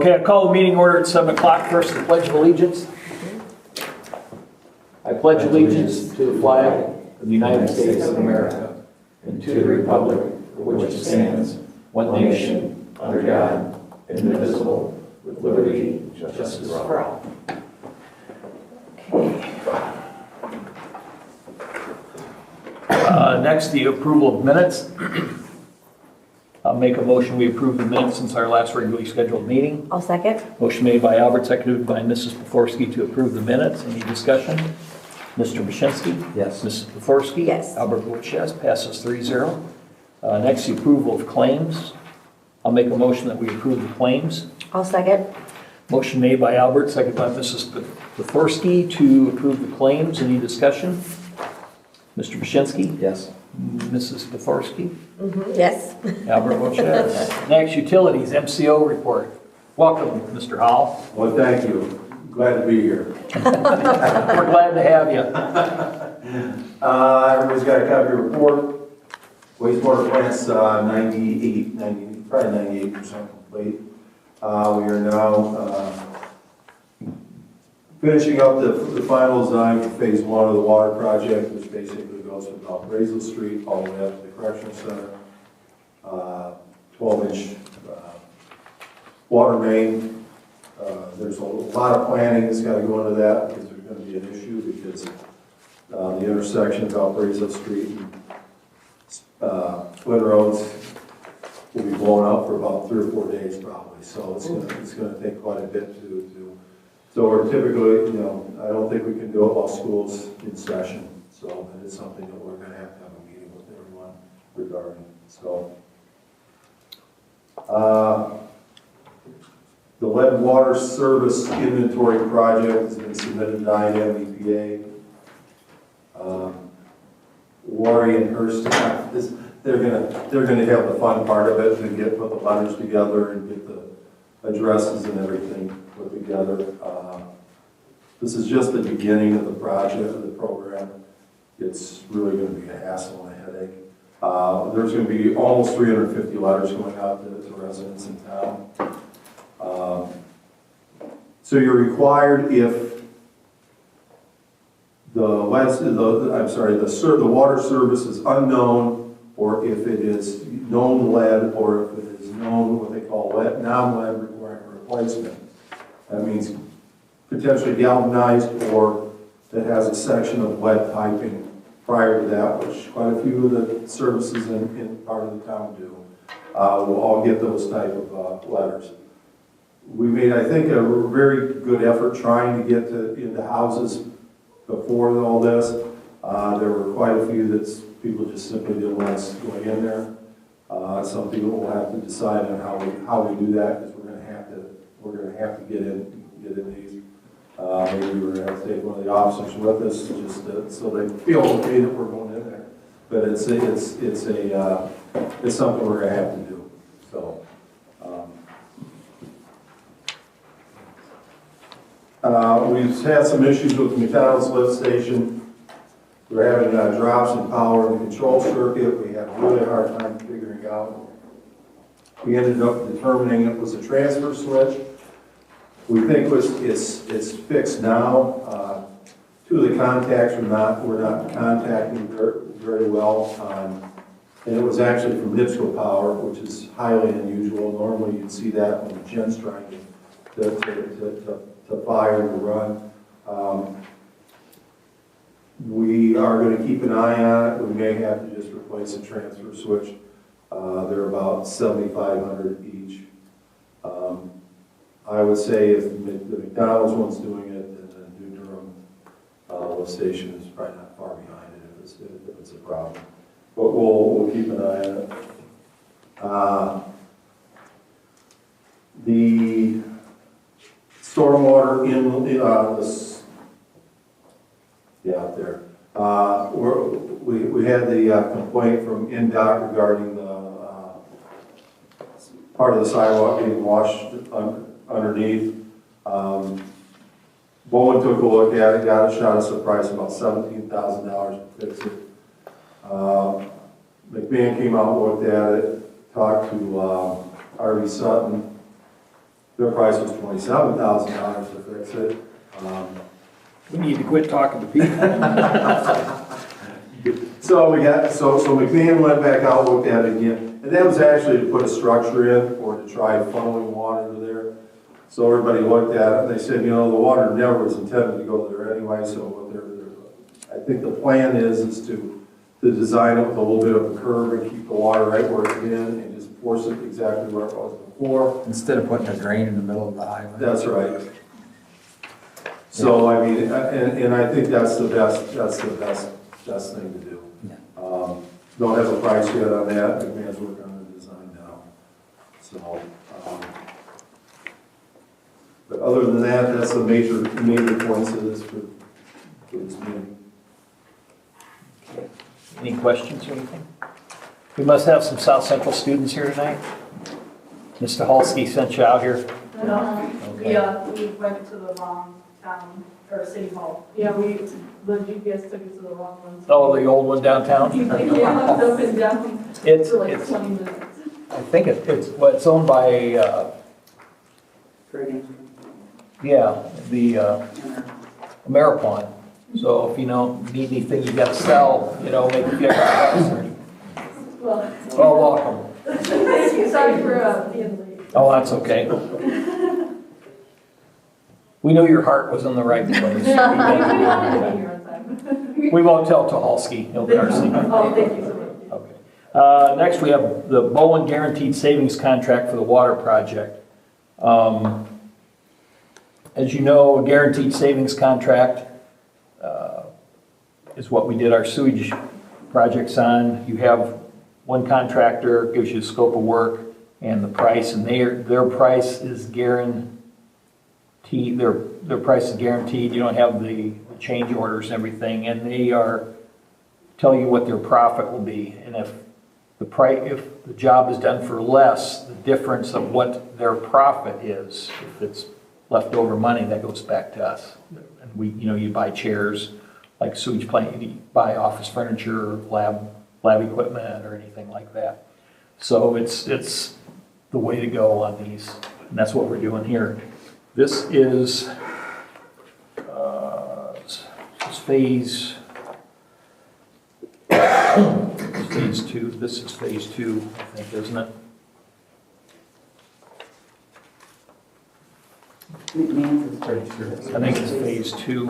Okay, I call the meeting order at 7 o'clock. First, the Pledge of Allegiance. I pledge allegiance to the flag of the United States of America and to the republic for which it stands, one nation, under God, indivisible, with liberty and justice for all. Next, the approval of minutes. I'll make a motion we approve the minutes since our last regularly scheduled meeting. I'll second. Motion made by Albert, seconded by Mrs. Poforsky to approve the minutes. Any discussion? Mr. Bashinsky? Yes. Mrs. Poforsky? Yes. Albert votes yes, passes 3-0. Next, the approval of claims. I'll make a motion that we approve the claims. I'll second. Motion made by Albert, seconded by Mrs. Poforsky to approve the claims. Any discussion? Mr. Bashinsky? Yes. Mrs. Poforsky? Yes. Albert votes yes. Next, utilities, MCO report. Welcome, Mr. Howell. Well, thank you. Glad to be here. We're glad to have you. Everybody's got a copy of the report. Wastewater plant's probably 98% complete. We are now finishing up the final design for phase 1 of the water project, which basically goes from Brazel Street all the way up to the correctional center. 12-inch water main. There's a lot of planning that's got to go into that because there's going to be an issue because the intersection of Brazel Street and Flint Roads will be blown up for about 3 or 4 days probably. So it's going to take quite a bit to so we're typically, I don't think we can do it while school's in session. So that is something that we're going to have a meeting with everyone regarding. So the lead water service inventory project has been submitted to INM EPA. Lori and her staff they're gonna have the fun part of it to put the letters together and get the addresses and everything put together. This is just the beginning of the project, of the program. It's really going to be a hassle and a headache. There's going to be almost 350 letters going out to residents in town. So you're required if the water service is unknown, or if it is known lead, or if it is known what they call non-lead requiring replacement. That means potentially galvanized, or that has a section of lead piping prior to that, which quite a few of the services in part of the town do. We'll all get those type of letters. We made, I think, a very good effort trying to get into houses before all this. There were quite a few that people just simply didn't want us going in there. Some people will have to decide on how we do that, because we're going to have to get in these. Maybe we're going to have to take one of the officers with us just so they feel okay that we're going in there. But it's something we're going to have to do. So. We've had some issues with the McDonald's lift station. We're having drops in power in the control circuit. We had a really hard time figuring out. We ended up determining it was a transfer switch. We think it's fixed now. Two of the contacts were not contacting very well. And it was actually from NIPSCO power, which is highly unusual. Normally you'd see that when the gen's trying to fire, to run. We are going to keep an eye on it. We may have to just replace a transfer switch. They're about $7,500 each. I would say if the McDonald's one's doing it, then the New Durham lift station is probably not far behind it if it's a problem. But we'll keep an eye on it. The stormwater out there. We had the complaint from NDOT regarding the part of the sidewalk being washed underneath. Bowen took a look at it, shot us a price of about $17,000 to fix it. McMahon came out and looked at it, talked to R.V. Sutton. Their price was $27,000 to fix it. We need to quit talking to people. So McMahon went back out, looked at it again, and that was actually to put a structure in or to try funneling water to there. So everybody looked at it, and they said, the water never was intended to go there anyway, so what I think the plan is to design it with a little bit of a curve and keep the water right where it's been and just force it exactly where it was before. Instead of putting a drain in the middle of the highway. That's right. So, I mean, and I think that's the best thing to do. Yeah. Don't have a price yet on that, McMahon's working on the design now. So, but other than that, that's the major points of this for this meeting. Any questions or anything? We must have some South Central students here tonight. Mr. Halsky sent you out here. No, Okay. we went to the wrong town, or city hall. Yeah, the GPS took us to the wrong one. Oh, the old one downtown? Yeah, up and down It's, for like it's, 20 minutes. I think it's owned by, the Ameripon. So if you need anything you gotta sell, make a few extra bucks. Well, Well, welcome. sorry for being late. Oh, that's okay. We knew your heart was in the right place. We wanted to be here on time. We won't tell Tuhalski, he'll be our secret. Oh, thank you so much. Okay. Next, we have the Bowen Guaranteed Savings Contract for the water project. As you know, a guaranteed savings contract is what we did our sewage projects on. You have one contractor, gives you a scope of work and the price, and their price is guaranteed. Their price is guaranteed. You don't have the change orders and everything, and they tell you what their profit will be. And if the job is done for less, the difference of what their profit is, if it's leftover money, that goes back to us. And you buy chairs, like sewage plant, you buy office furniture, lab equipment, or anything like that. So it's the way to go on these, and that's what we're doing here. This is phase 2. This is phase 2, I think, isn't it? I think it's phase 2.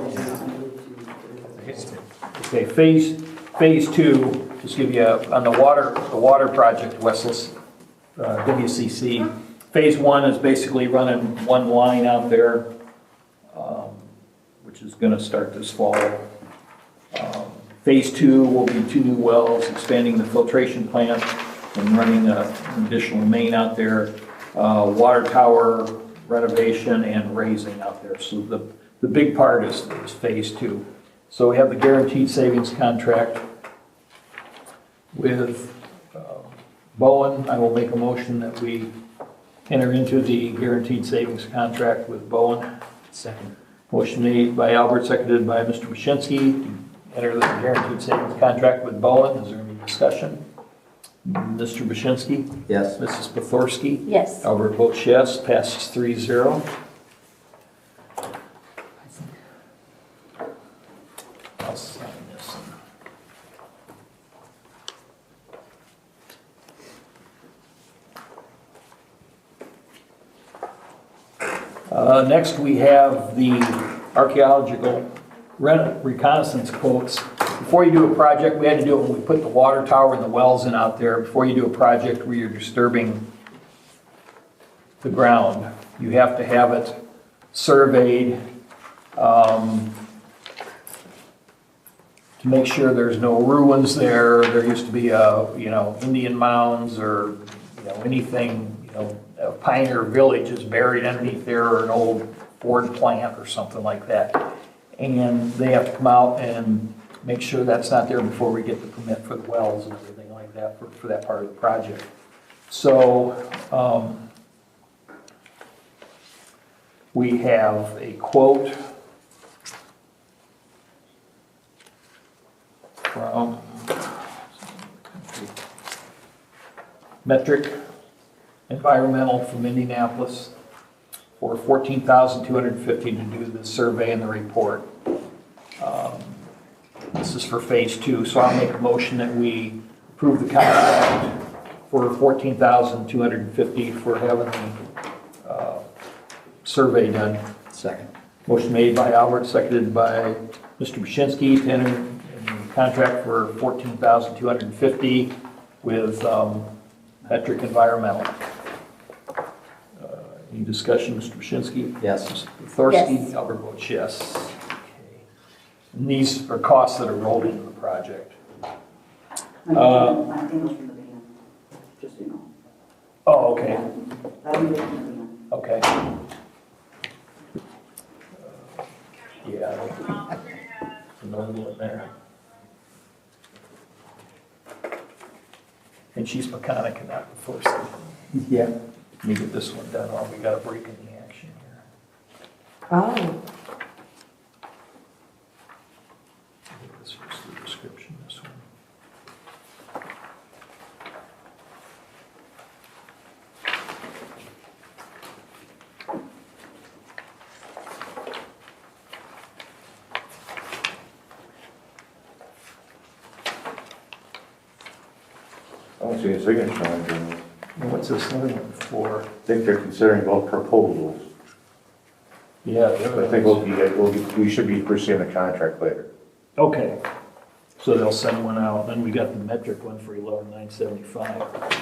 Okay, phase 2. Just give you on the water project, Westville, WCC. Phase 1 is basically running one line out there, which is going to start this fall. Phase 2 will be 2 new wells, expanding the filtration plant and running an additional main out there, water tower renovation and raising out there. So the big part is phase 2. So we have the guaranteed savings contract with Bowen. I will make a motion that we enter into the guaranteed savings contract with Bowen. Second. Motion made by Albert, seconded by Mr. Wyszynski to enter the guaranteed savings contract with Bowen. Is there any discussion? Mr. Wyszynski? Yes. Mrs. Pothorsky? Yes. Albert votes yes, passes 3-0. I'll sign this. Next, we have the archaeological reconnaissance quotes. Before you do a project, we had to do it when we put the water tower and the wells in out there. Before you do a project where you're disturbing the ground, you have to have it surveyed to make sure there's no ruins there. There used to be Indian mounds or anything, a pioneer village is buried underneath there, or an old Ford plant or something like that. And they have to come out and make sure that's not there before we get the permit for the wells and everything like that for that part of the project. So we have a quote from Metric Environmental from Indianapolis. for $14,250 to do the survey and the report. This is for phase 2, so I'll make a motion that we approve the contract for $14,250 for having the survey done. Second. Motion made by Albert, seconded by Mr. Bushinsky to enter in the contract for $14,250 with Metric Environmental. Any discussion, Mr. Bushinsky? Yes. Mr. Thorsky? Yes. Albert votes yes. Okay. And these are costs that are rolled into the project. My thing was from the van, just so you know. Oh, okay, That'll be from the van. okay. Yeah. Another one there. And she's mechanic and not the first. Yeah. Let me get this one done, or we got a break in the action here. Oh. This was the description, this one. I don't see a signature on it. And what's this other one for? I think they're considering both proposals. Yeah. I think we should be pursuing the contract later. Okay, so they'll send one out, then we got the metric one for 11,975.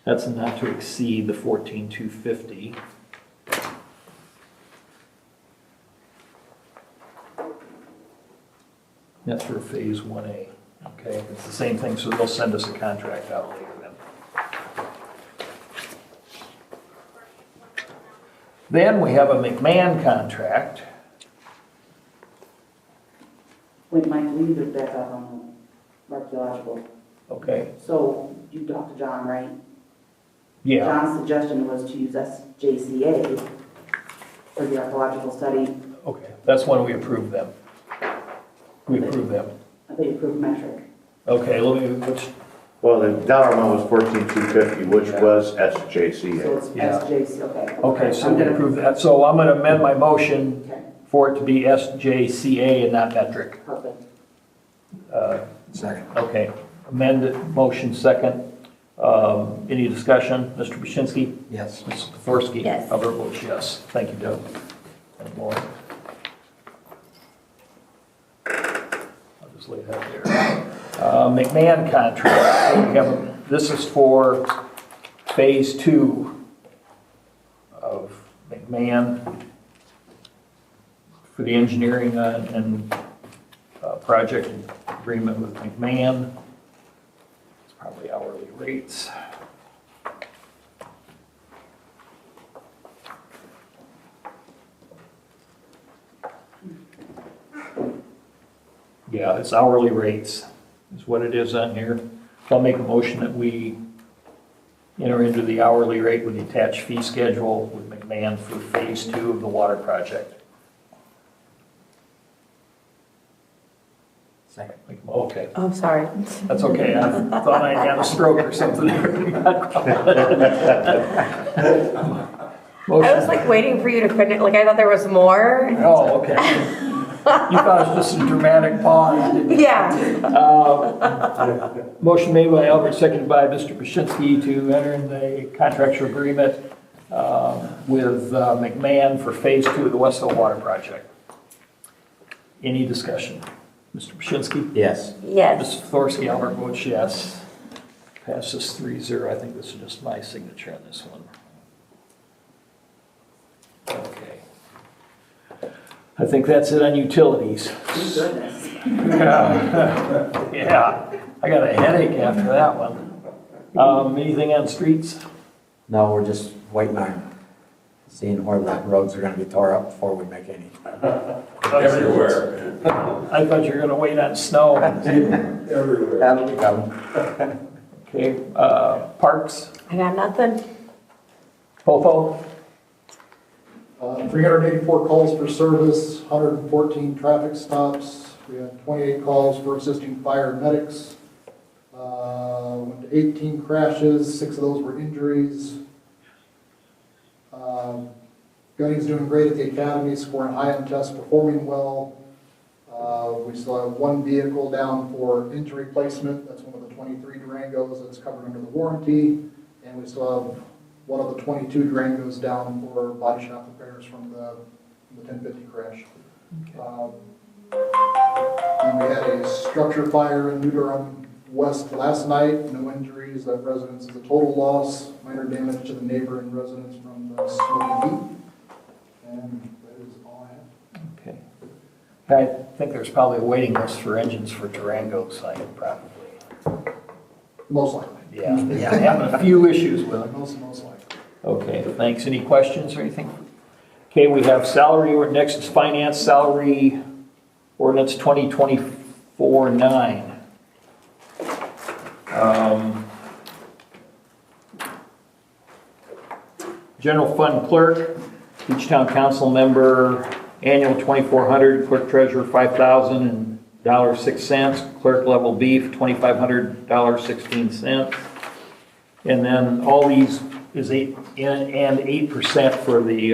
That's not to exceed the 14,250. That's for phase 1A, okay? It's the same thing, so they'll send us a contract out later then. Then we have a McMahon contract. Wait, Mike, we need to back up on the archaeological. Okay, So you talked to John, right? yeah, John's suggestion was to use SJCA for the archaeological study. okay, that's when we approve them. We approve them. I think you approved metric. Okay, let me, which, Well, the dollar amount was 14,250, which was So SJCA. it's Yeah. SJC, okay. okay, so I'm we gonna- approve that. So I'm gonna amend my motion Okay, for it to be SJCA and not metric. perfect. Second. Okay, amended, motion second. Any discussion? Mr. Bushinsky? Yes. Mrs. Thorsky? Yes. Albert votes yes. Thank you, Doug. And Lauren. I'll just lay that there. McMahon contract. We have, this is for phase 2 of McMahon for the engineering and project agreement with McMahon. It's probably hourly rates. Yeah, it's hourly rates is what it is on here. So I'll make a motion that we enter into the hourly rate with the attached fee schedule with McMahon for phase 2 of the water project. Second. Okay, Oh, sorry. that's okay. I thought I had a stroke or something. I was Motion. like waiting for you to finish, like I thought there was more. Oh, okay. You thought it was just a dramatic pause, didn't you? Yeah. Motion made by Albert, seconded by Mr. Bushinsky to enter in the contractual agreement with McMahon for phase 2 of the Westville water project. Any discussion? Mr. Bushinsky? Yes. Yes. Mr. Thorsky, Albert votes yes. Passes 3-0. I think this is just my signature on this one. Okay. I think that's it on utilities. Thank goodness. Yeah, I got a headache after that one. Anything on streets? No, we're just waiting on seeing where the roads are gonna be tore up before we make any. Everywhere. I thought you were gonna wait on snow. Everywhere. That'll be coming. Okay, parks, I got nothing. Popo? 384 calls for service, 114 traffic stops. We had 28 calls for assisting fire and medics, Went to 18 crashes, 6 of those were injuries. Gunny's doing great at the academy, scoring high on tests, performing well. We still have 1 vehicle down for engine replacement. That's one of the 23 Durangos that's covered under the warranty. And we still have one of the 22 Durangos down for body shop repairs from the 1050 crash. And we had a structure fire in New Durham West last night. No injuries. That residence is a total loss. Minor damage to the neighboring residents from the smoke and heat. And that is all I have. Okay. I think there's probably a waiting list for engines for Durango site, probably. Most likely. Yeah, they're having a few issues with them. Most likely. Okay, thanks. Any questions or anything? Okay, we have salary, or next is finance salary ordinance 2024-9. General fund clerk, each town council member, annual $2,400, clerk treasurer $5,000.06, clerk level B $2,500.16. And then all these is 8% for the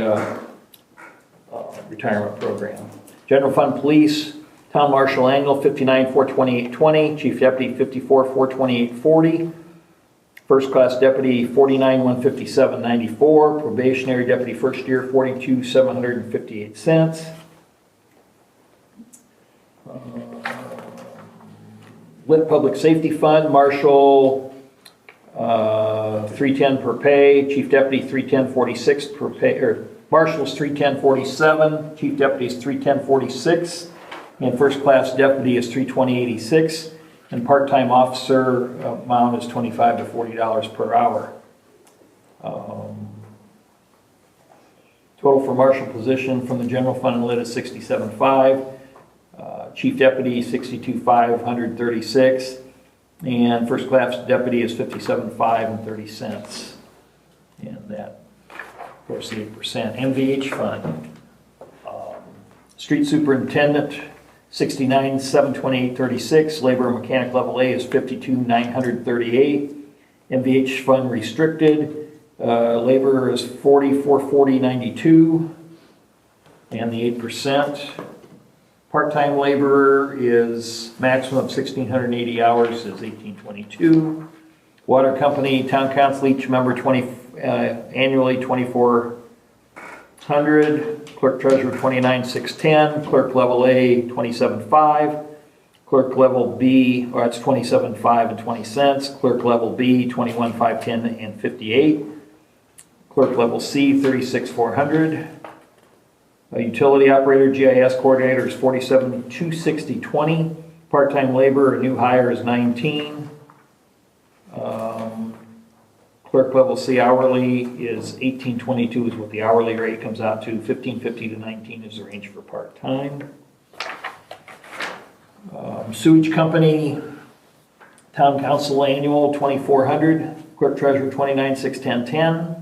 retirement program. General fund police, town marshal annual $59,428.20, chief deputy $54,428.40, first class deputy $49,157.94, probationary deputy first year $42,758. Lit public safety fund, marshal $310 per pay, chief deputy $310.46 per pay, or marshal's $310.47, chief deputy is $310.46, and first class deputy is $320.86, and part-time officer amount is $25 to $40 per hour. Total for marshal position from the general fund and lit is $67,500, chief deputy $62,536, and first class deputy is $57,530, and that, of course, the 8%. MVH fund, street superintendent $69,728.36, labor and mechanic level A is $52,938, MVH fund restricted, labor is $44,440.92, and the 8%. Part-time laborer is maximum of 1,680 hours is $1,822. Water company, town council, each member annually $2,400. Clerk treasurer $29,610. Clerk level A $27,500. Clerk level B, or that's $27,500 and 20 cents. Clerk level B $21,510 and 58. Clerk level C $36,400. A utility operator, GIS coordinator is $47,260.20. Part-time labor, a new hire is 19. Clerk level C hourly is $18.22 is what the hourly rate comes out to. $15.50 to $19 is the range for part-time. Sewage company, town council annual $2,400. Clerk treasurer $29,610.10.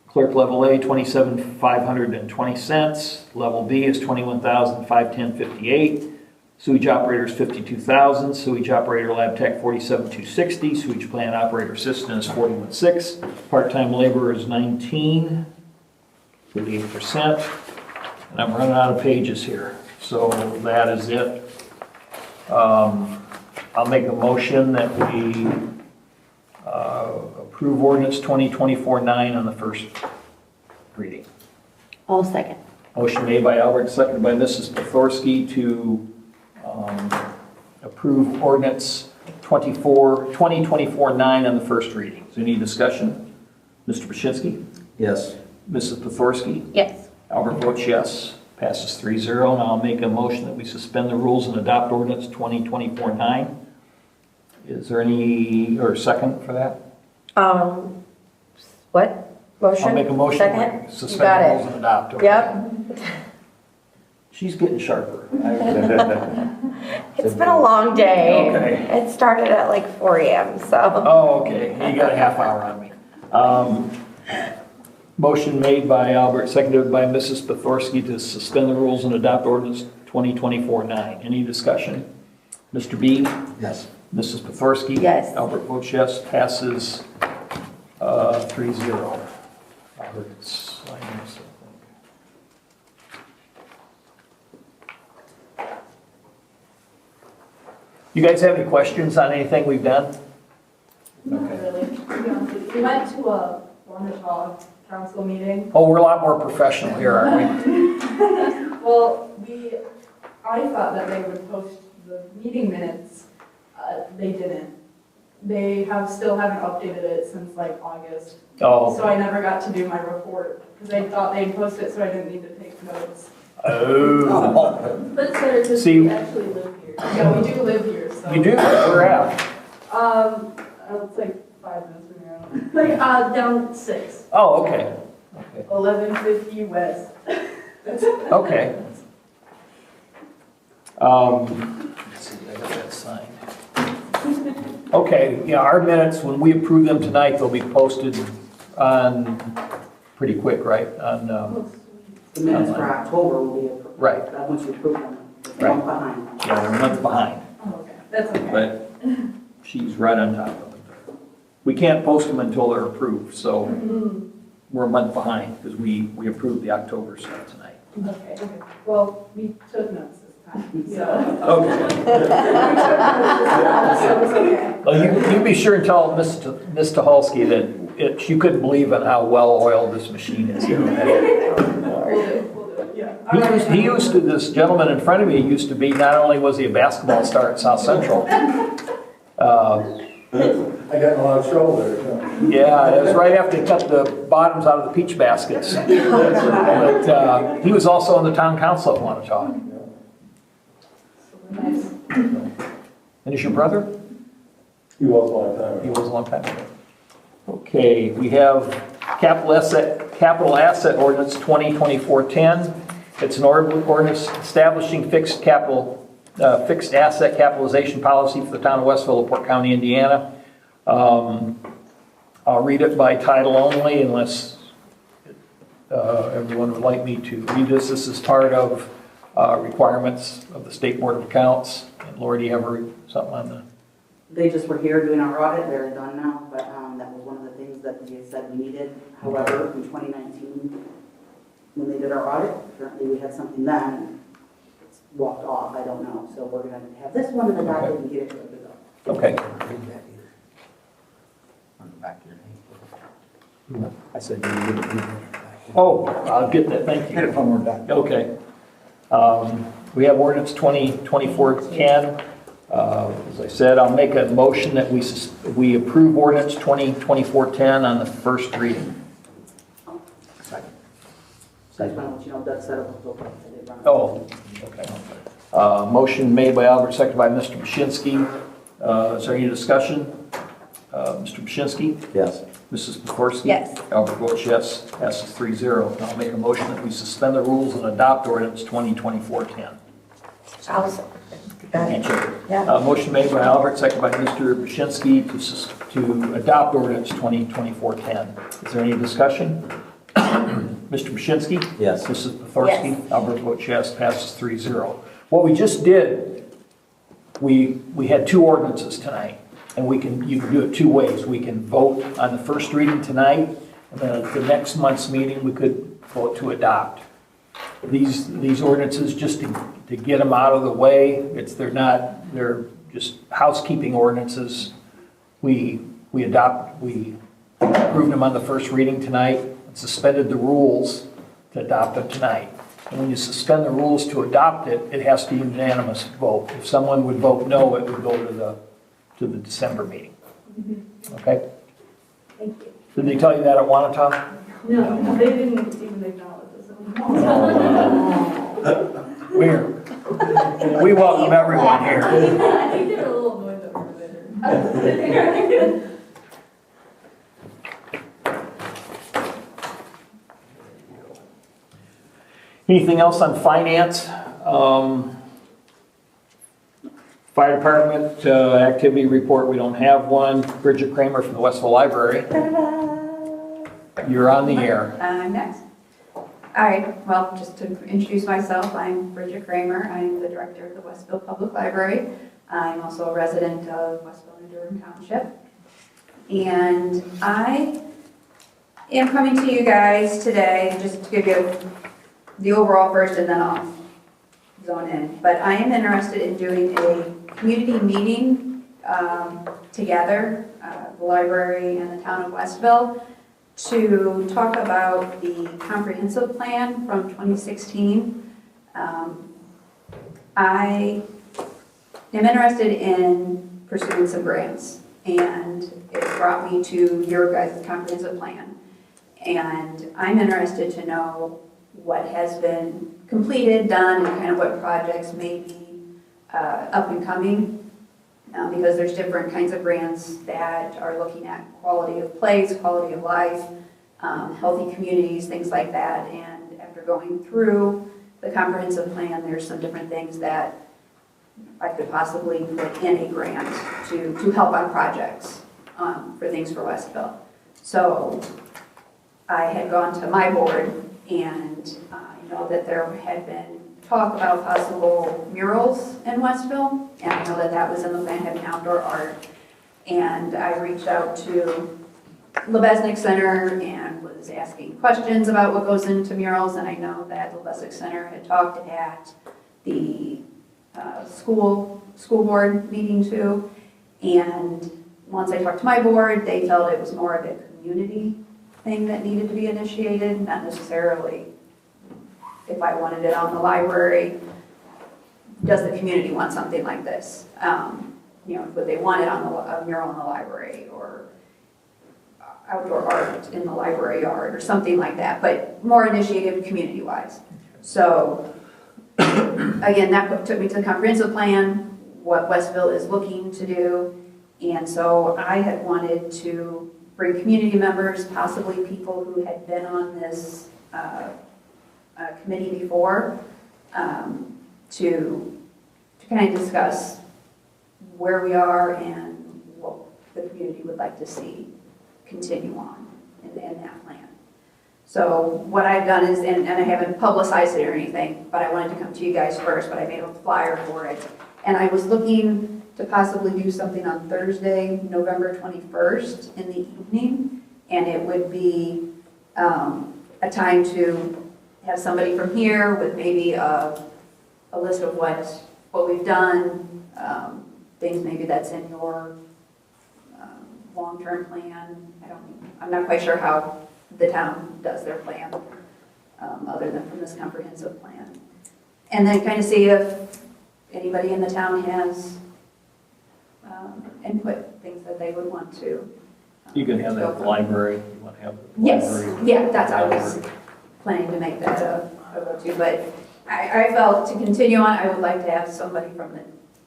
Clerk level A, $27,520. Level B is $21,510.58. Sewage operator is $52,000. Sewage operator lab tech $47,260. Sewage plant operator assistant is $41,600. Part-time laborer is 19, 38%. And I'm running out of pages here. So that is it. I'll make a motion that we approve ordinance 2024-9 on the first reading. All second. Motion made by Albert, seconded by Mrs. Pothorsky to approve ordinance 2024-9 on the first reading. Is there any discussion? Mr. Paszynski? Yes. Mrs. Pothorsky? Yes. Albert votes yes. Passes 3-0. Now I'll make a motion that we suspend the rules and adopt ordinance 2024-9. Is there any, or second for that? What? Motion? I'll make a motion Second? to You suspend got the rules it. and adopt. Okay. Yep. She's getting sharper. It's been a long day. Okay. It started at like 4 a.m., so. Oh, okay. You got a half hour on me. Motion made by Albert, seconded by Mrs. Pothorsky to suspend the rules and adopt ordinance 2024-9. Any discussion? Mr. B? Yes. Mrs. Pothorsky? Yes. Albert votes yes, passes 3-0. Albert's signing this, I think. You guys have any questions on anything we've done? Not really, to be honest with you. We went to a Wanata council meeting. Oh, we're a lot more professional here, aren't we? Well, I thought that they would post the meeting minutes. They didn't. They still haven't updated it since like August. Oh. So I never got to do my report because I thought they'd post it so I didn't need to take notes. Oh. But it's better because See- we actually live here. Yeah, we do live here, so. You do? Where at? It's like 5 minutes from here. Like, down 6. Oh, okay. Okay. 1150 West. Okay. Let's see, I got that signed. Okay, yeah, our minutes, when we approve them tonight, they'll be posted on, pretty quick, right? On, The minutes for October will be approved. Right. Once you approve them, it's a Right. month behind. yeah, they're a month behind, Oh, okay. That's okay. but she's right on top of it. We can't post them until they're approved, so we're a month behind because we approved the October stuff tonight. Okay. Well, we took notes this time, so. Okay. So it's okay. Well, you be sure and tell Ms. Tuhalski that she couldn't believe in how well-oiled this machine is. We'll do it, yeah. He used to, this gentleman in front of me used to be, not only was he a basketball star at South Central, I got a lot of trouble there. yeah, it was right after he cut the bottoms out of the peach baskets. But he was also on the town council at Wanata. Nice. And is your brother? He was a long time He ago. was a long time ago. Okay, we have capital asset ordinance 2024-10. It's an ordinance establishing fixed asset capitalization policy for the town of Westville, LaPorte County, Indiana. I'll read it by title only unless everyone would like me to read this. This is part of requirements of the State Board of Accounts. And Laura, do you have something on the? They just were here doing our audit, they're done now, but that was one of the things that they said we needed. However, in 2019, when they did our audit, apparently we had something then, it's walked off, I don't know. So we're gonna have this one in the docket and get it ready to go. Okay. I said, you didn't read it. Oh, I'll get that, thank Hit you. it when we're done. Okay. We have ordinance 2024-10. As I said, I'll make a motion that we approve ordinance 2024-10 on the first reading. Second. So I just want to let you know that setup was okay. So they run it. Oh, okay. Motion made by Albert, seconded by Mr. Bashinsky. Is there any discussion? Mr. Bashinsky? Yes. Mrs. Pothorsky? Yes. Albert votes yes, passes 3-0. I'll make a motion that we suspend the rules and adopt ordinance 2024-10. Yeah. Motion made by Albert, seconded by Mr. Bashinsky to adopt ordinance 2024-10. Is there any discussion? Mr. Bashinsky? Yes. Mrs. Pothorsky? Yes. Albert votes yes, passes 3-0. What we just did, we had two ordinances tonight, and you can do it two ways. We can vote on the first reading tonight, and then at the next month's meeting, we could vote to adopt. These ordinances, just to get them out of the way, they're just housekeeping ordinances. We approved them on the first reading tonight, and suspended the rules to adopt them tonight. And when you suspend the rules to adopt it, it has to be unanimous vote. If someone would vote no, it would go to the December meeting. Okay? Thank you. Did they tell you that at Wanata? No, they didn't even acknowledge us. We welcome everyone here. I think they're a little annoyed that we're there. Anything else on finance? Fire department activity report, we don't have one. Bridget Kramer from the Westville Library. You're on the air. I'm next. All right, well, just to introduce myself, I'm Bridget Kramer. I'm the director of the Westville Public Library. I'm also a resident of Westville and Durham Township. And I am coming to you guys today, just to give you the overall first and then I'll zone in. But I am interested in doing a community meeting together, the library and the town of Westville, to talk about the comprehensive plan from 2016. I am interested in pursuing some grants, and it brought me to your guys' comprehensive plan. And I'm interested to know what has been completed, done, and kind of what projects may be up and coming, because there's different kinds of grants that are looking at quality of place, quality of life, healthy communities, things like that. And after going through the comprehensive plan, there's some different things that I could possibly put in a grant to help on projects for things for Westville. So I had gone to my board, and I know that there had been talk about possible murals in Westville, and I know that that was in the plan, having outdoor art. And I reached out to Lebesnick Center and was asking questions about what goes into murals, and I know that Lebesnick Center had talked at the school board meeting too. And once I talked to my board, they felt it was more of a community thing that needed to be initiated, not necessarily if I wanted it on the library. Does the community want something like this? Would they want it on a mural in the library, or outdoor art in the library yard, or something like that, but more initiative community-wise. So, again, that took me to the comprehensive plan, what Westville is looking to do, and so I had wanted to bring community members, possibly people who had been on this committee before, to kind of discuss where we are and what the community would like to see continue on in that plan. So what I've done is, and I haven't publicized it or anything, but I wanted to come to you guys first, but I made a flyer for it. And I was looking to possibly do something on Thursday, November 21st in the evening, and it would be a time to have somebody from here with maybe a list of what we've done, things maybe that's in your long-term plan. I'm not quite sure how the town does their plan, other than from this comprehensive plan. And then kind of see if anybody in the town has input, things that they would want to. You can have that at the library, you want to have the Yes, library. yeah, that's, I was planning to make that a go-to, but I felt to continue on, I would like to have somebody from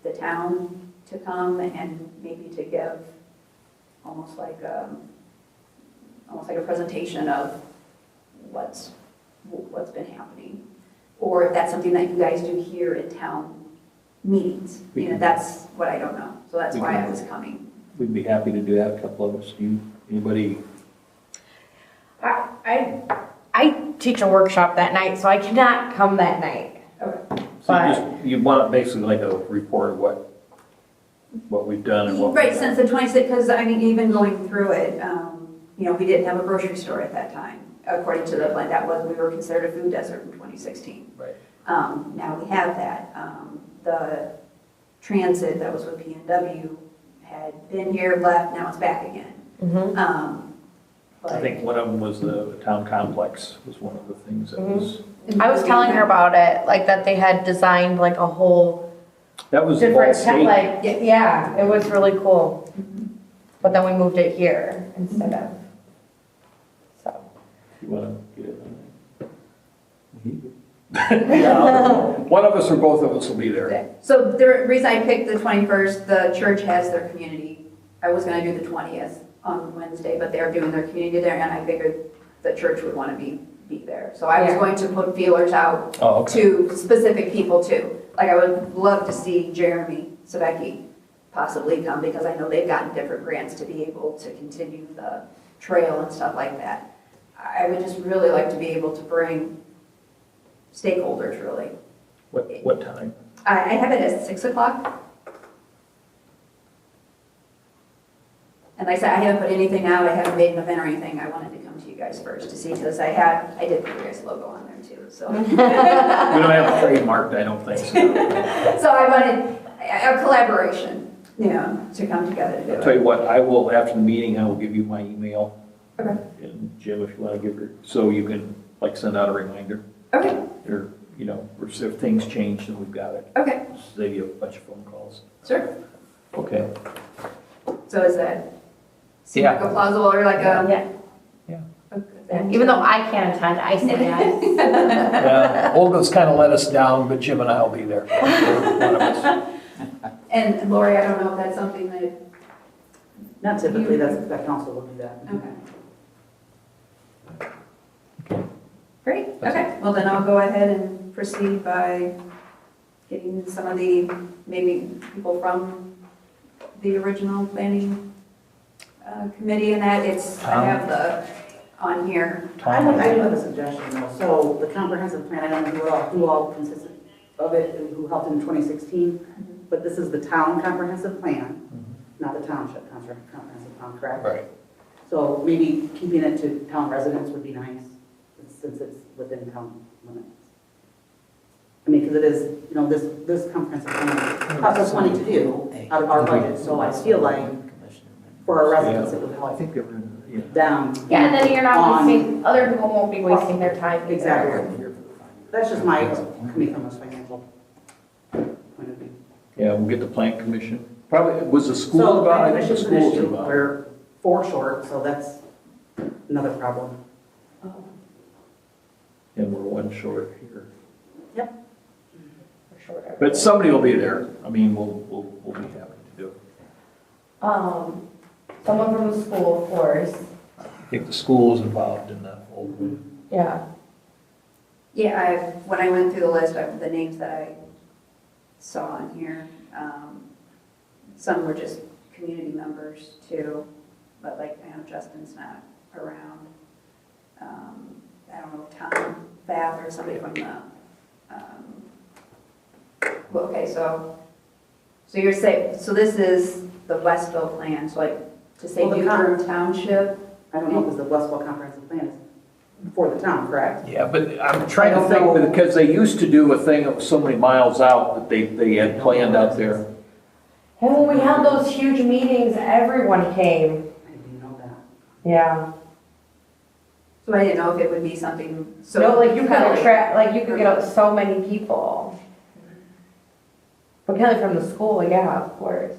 the town to come and maybe to give almost like a presentation of what's been happening. Or if that's something that you guys do here in town meetings. That's what I don't know. So that's why I was coming. We'd be happy to do that, a couple of us. Anybody? I teach a workshop that night, so I cannot come that night. Okay. So you want basically like a report of what we've done and what. Right, since the 26th, because I mean, even going through it, we didn't have a grocery store at that time. According to the plan, we were considered a food desert in 2016. Right. Now we have that. The transit that was with P&W had been here, left, now it's back again. I think one of them was the town complex was one of the things that was. I was telling her about it, like that they had designed like a whole That was different, state. like, yeah, it was really cool. But then we moved it here instead of, so. You want to get it? Yeah, one of us or both of us will be there. So the reason I picked the 21st, the church has their community. I was going to do the 20th on Wednesday, but they're doing their community there, and I figured the church would want to be there. So I was going to put feelers out to specific people too. Like I would love to see Jeremy Sabecki possibly come, because I know they've gotten different grants to be able to continue the trail and stuff like that. I would just really like to be able to bring stakeholders, really. What time? I have it at 6 o'clock. And like I said, I haven't put anything out, I haven't made an event or anything, I wanted to come to you guys first to see, because I did put your guys' logo on there too, so. We don't have it trademarked, I don't think so. So I wanted a collaboration, you know, to come together to do I'll it. tell you what, I will, after the meeting, I will give you my email. Okay. And Jim, if you want to give her, so you can like send out a reminder, Okay, or, you know, or if things change, then we've got it. okay, Save you a bunch of phone calls. sure. Okay. So is that, seem like a plausible or like a? Yeah. Yeah. Even though I can't attend, I say yes. Yeah, Olga's kind of let us down, but Jim and I will be there. One of us. And Lori, I don't know if that's something that, Not typically, that council will do that. okay. Great, okay, well then I'll go ahead and proceed by getting some of the, maybe people from the original planning committee and that, I have the, on here. I do have a suggestion though. So the comprehensive plan, I don't know who all consisted of it and who helped in 2016, but this is the town comprehensive plan, not the township comprehensive plan, correct? Right. So maybe keeping it to town residents would be nice, since it's within town limits. I mean, because it is, you know, this comprehensive plan costs us money to do out of our budget, so I feel like for our residents, it would I help think they were, yeah. them. Yeah, and then you're not on- wasting, other people won't be wasting their time. either. Exactly. That's just my, coming from a financial point of view. Yeah, we'll get the plan commission. Probably, was the school So the about it? The commission's an school's issue, involved. we're 4 short, so that's another problem. And we're 1 short here. For sure. But somebody will be there. I mean, we'll be happy to do it. Someone from the school, of course. I think the school's involved in the whole thing. Yeah. Yeah, when I went through the list of the names that I saw on here, some were just community members too, but like, I know Justin's not around. I don't know, Tom Bath or somebody from the, well, okay, so you're saying, so this is the Westville plan, so like, to say Well, the Newburgh Township? I don't know, because the Westville comprehensive plan is for the town, correct? Yeah, but I'm trying to I don't know. think, because they used to do a thing of so many miles out that they had planned out there. And when we had those huge meetings, everyone came. I didn't know that. Yeah. So I didn't know if it would be something, so. No, like you could Kelly- attract, like you could get out so many people. But Kelly from the school, yeah, of course.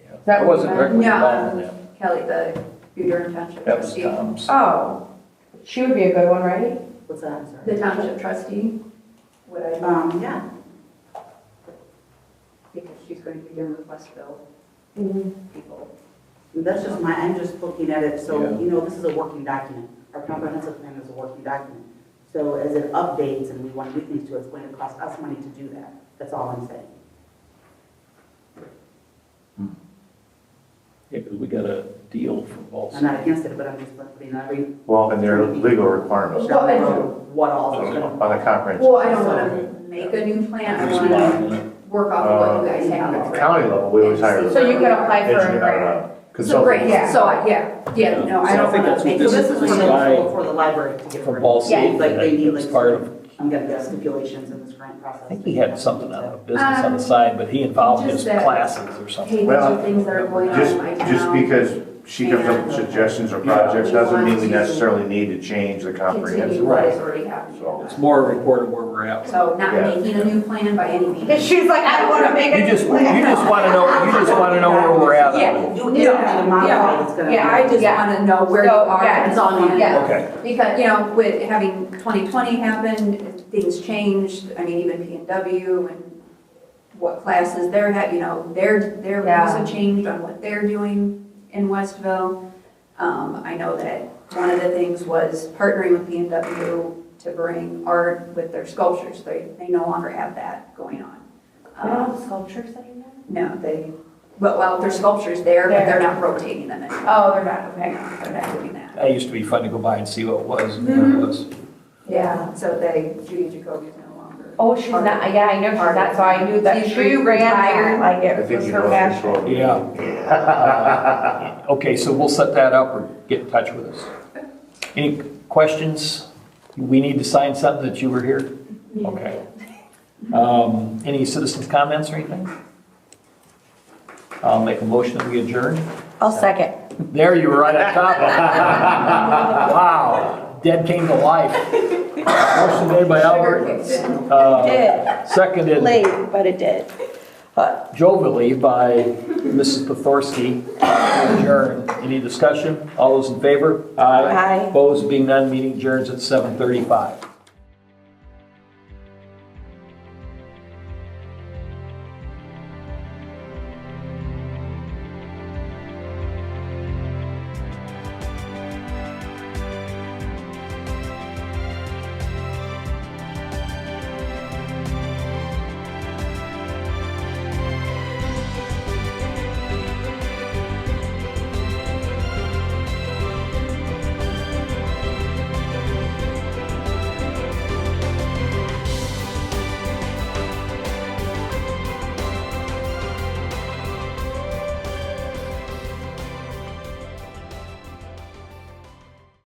Yeah. That I wasn't was- directly Yeah. involved in that. Kelly, the Newburgh Township That was trustee. Tom's. Oh, she would be a good one, right? What's that, I'm sorry? The township trustee, would I, Yeah, because she's going to be dealing with Westville people. that's just I'm just looking at it, so, Yeah. you know, this is a working document. Our comprehensive plan is a working document. So as it updates and we want to do things to it, it's going to cost us money to do that. That's all I'm saying. Yeah, because we got a deal from both. I'm not against it, but I'm just putting every, Well, and there are legal requirements down the road, what all is going to. on the comprehensive. Well, I don't want to make a new plan, I want to work off of what you guys have. At the county level, we always hire. So you could apply for a engineer, grant. So great, consultant. yeah, so, yeah, no, I So I don't think want that's to what make. So this is This for guy for the library to get. From rid Ball of. State, Like they need that's like, part of, I'm gonna get stipulations in this grant process. I think he had something on a business on the side, but he involved his Just that- classes or Hey, something. these Well, are things that are going on in my town. Just because she comes up with suggestions or projects doesn't mean we necessarily need to change the Continue comprehensive. what is already happening. It's more a report of where we're at. So not Yeah. making a new plan by any means. She's like, I don't want to make You it. just want to know where we're at. Yeah, You need to modify it's gonna. Yeah, I just Yeah. want to know where you So, are. yeah, That's all I want to yeah. know. Okay. Because, you know, with having 2020 happen, things changed, I mean, even P&W and what classes they're had, you know, their views Yeah. have changed on what they're doing in Westville. I know that one of the things was partnering with P&W to bring art with their sculptures. They no longer have that going on. I don't have sculptures anymore. No, well, there's sculptures there, but they're not rotating them anymore. Oh, they're not, No, okay. they're not doing that. That used to be fun to go by and see what it was and where it was. Yeah, so Judy Jacoby's no longer Oh, she's not, yeah, I know she's not, so I knew that She's she ran retired. that, like I it think was you her know passion. for sure. Yeah. Okay, so we'll set that up or get in touch with us. Any questions? We need to sign something that you were here? Okay. Any citizens' comments or anything? I'll make a motion that we adjourn. I'll second. There, you were right on top of it. Wow, dead came to life. Motion made by Albert. Did. Seconded Late, but it did. jovially by Mrs. Pothorsky. Adjourn. Any discussion? All those in favor? Aye. Opposed, being none, meeting adjourns at 7:35.